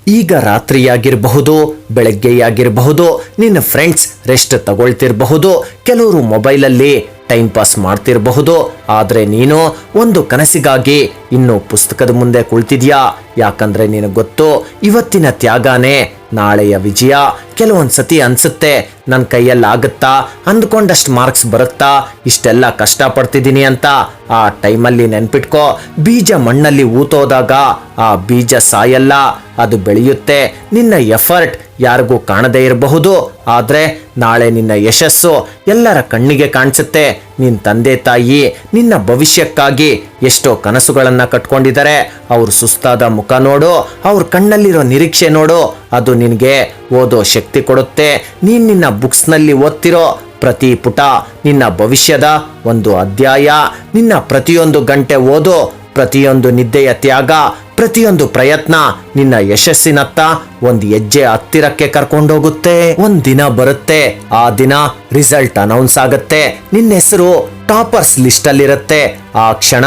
ಈಗ ರಾತ್ರಿಯಾಗಿರಬಹುದು, ಬೆಳಗ್ಗೆಯಾಗಿರಬಹುದು, ನಿನ್ನ friends rest ತಗೊಳ್ತಿರಬಹುದು, ಕೆಲವರು ಮೊಬೈಲಲ್ಲಿ ಟೈಮ್ ಪಾಸ್ ಮಾಡ್ತಿರಬಹುದು. ಆದರೆ ನೀನು ಒಂದು ಕನಸಿಗಾಗಿ ಇನ್ನು ಪುಸ್ತಕದ ಮುಂದೆ ಕುಳಿತಿದ್ಯಾ. ಯಾಕಂದ್ರೆ ನಿನಗೆ ಗೊತ್ತು, ಇವತ್ತಿನ ತ್ಯಾಗನೇ ನಾಳೆಯ ವಿಜಯ. ಕೆಲವೊಂದ್ಸತಿ ಅನ್ಸುತ್ತೆ, ನನ್ನ ಕೈಯಲ್ಲಾಗುತ್ತಾ, ಅಂದ್ಕೊಂಡಷ್ಟು ಮಾರ್ಕ್ಸ್ ಬರುತ್ತಾ, ಇಷ್ಟೆಲ್ಲ ಕಷ್ಟಪಡ್ತಿದ್ದೀನಿ ಅಂತ. ಆ ಟೈಮಲ್ಲಿ ನೆನ್ಪಿಟ್ಕೋ, ಬೀಜ ಮಣ್ಣಲ್ಲಿ ಊತೋದಾಗ ಆ ಬೀಜ ಸಾಯಲ್ಲ, ಅದು ಬೆಳೆಯುತ್ತೆ. ನಿನ್ನ ಎಫರ್ಟ್ ಯಾರಿಗೂ ಕಾಣದೇ ಇರಬಹುದು, ಆದರೆ ನಾಳೆ ನಿನ್ನ ಯಶಸ್ಸು ಎಲ್ಲರ ಕಣ್ಣಿಗೆ ಕಾಣಿಸುತ್ತೆ. ನಿನ್ನ ತಂದೆ ತಾಯಿ ನಿನ್ನ ಭವಿಷ್ಯಕ್ಕಾಗಿ ಎಷ್ಟೋ ಕನಸುಗಳನ್ನ ಕಟ್ಕೊಂಡಿದ್ದಾರೆ. ಅವ್ರು ಸುಸ್ತಾದ ಮುಖ ನೋಡು, ಅವ್ರ ಕಣ್ಣಲ್ಲಿರೋ ನಿರೀಕ್ಷೆ ನೋಡು, ಅದು ನಿನಗೆ ಓದೋ ಶಕ್ತಿ ಕೊಡುತ್ತೆ. ನೀನು ನಿನ್ನ ಬುಕ್ಸ್ನಲ್ಲಿ ಓದ್ತಿರೋ ಪ್ರತಿ ಪುಟ ನಿನ್ನ ಭವಿಷ್ಯದ ಒಂದು ಅಧ್ಯಾಯ. ನಿನ್ನ ಪ್ರತಿಯೊಂದು ಗಂಟೆ ಓದು, ಪ್ರತಿಯೊಂದು ನಿದ್ದೆಯ ತ್ಯಾಗ, ಪ್ರತಿಯೊಂದು ಪ್ರಯತ್ನ ನಿನ್ನ ಯಶಸ್ಸಿನತ್ತ ಒಂದು ಹೆಜ್ಜೆ ಹತ್ತಿರಕ್ಕೆ ಕರ್ಕೊಂಡೋಗುತ್ತೆ. ಒಂದ್ ದಿನ ಬರುತ್ತೆ, ಆ ದಿನ ರಿಸಲ್ಟ್ ಅನೌನ್ಸ್ ಆಗುತ್ತೆ, ನಿನ್ನ ಹೆಸರು ಟಾಪರ್ಸ್ ಲಿಸ್ಟ್ ಅಲ್ಲಿರುತ್ತೆ. ಆ ಕ್ಷಣ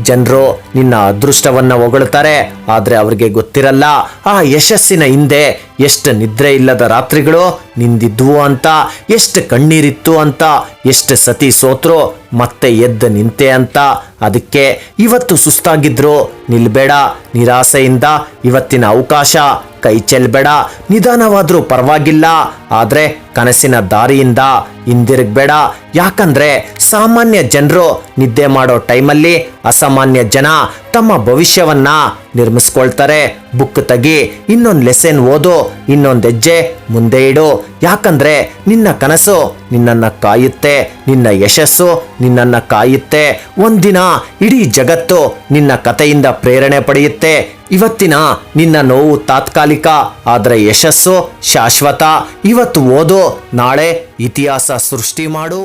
ಜನರು ನಿನ್ನ ಅದೃಷ್ಟವನ್ನ ಹೊಗಳ್ತಾರೆ, ಆದ್ರೆ ಅವ್ರಿಗೆ ಗೊತ್ತಿರಲ್ಲ ಆ ಯಶಸ್ಸಿನ ಹಿಂದೆ ಎಷ್ಟು ನಿದ್ರೆ ಇಲ್ಲದ ರಾತ್ರಿಗಳು ನಿಂದಿದ್ವು ಅಂತ, ಎಷ್ಟು ಕಣ್ಣೀರಿತ್ತು ಅಂತ, ಎಷ್ಟು ಸತಿ ಸೋತ್ರು ಮತ್ತೆ ಎದ್ದು ನಿಂತೆ ಅಂತ. ಅದಕ್ಕೆ ಇವತ್ತು ಸುಸ್ತಾಗಿದ್ರು ನಿಲ್ಬೇಡ, ನಿರಾಸೆಯಿಂದ ಇವತ್ತಿನ ಅವಕಾಶ ಕೈ ಚೆಲ್ಬೇಡ. ನಿಧಾನವಾದ್ರೂ ಪರವಾಗಿಲ್ಲ, ಆದ್ರೆ ಕನಸಿನ ದಾರಿಯಿಂದ ಹಿಂದಿರುಗಬೇಡ. ಯಾಕಂದ್ರೆ ಸಾಮಾನ್ಯ ಜನರು ನಿದ್ದೆ ಮಾಡೋ ಟೈಮಲ್ಲಿ ಅಸಾಮಾನ್ಯ ಜನ ತಮ್ಮ ಭವಿಷ್ಯವನ್ನ ನಿರ್ಮಿಸ್ಕೊಳ್ತಾರೆ. ಬುಕ್ ತೆಗಿ, ಇನ್ನೊಂದು ಲೆಸನ್ ಓದು, ಇನ್ನೊಂದು ಹೆಜ್ಜೆ ಮುಂದೆ ಇಡು. ಯಾಕಂದ್ರೆ ನಿನ್ನ ಕನಸು ನಿನ್ನನ್ನ ಕಾಯುತ್ತೆ, ನಿನ್ನ ಯಶಸ್ಸು ನಿನ್ನನ್ನ ಕಾಯುತ್ತೆ. ಒಂದಿನ ಇಡೀ ಜಗತ್ತು ನಿನ್ನ ಕಥೆಯಿಂದ ಪ್ರೇರಣೆ ಪಡೆಯುತ್ತೆ. ಇವತ್ತಿನ ನಿನ್ನ ನೋವು ತಾತ್ಕಾಲಿಕ, ಆದರೆ ಯಶಸ್ಸು ಶಾಶ್ವತ. ಇವತ್ತು ಓದು, ನಾಳೆ ಇತಿಹಾಸ ಸೃಷ್ಟಿ ಮಾಡು.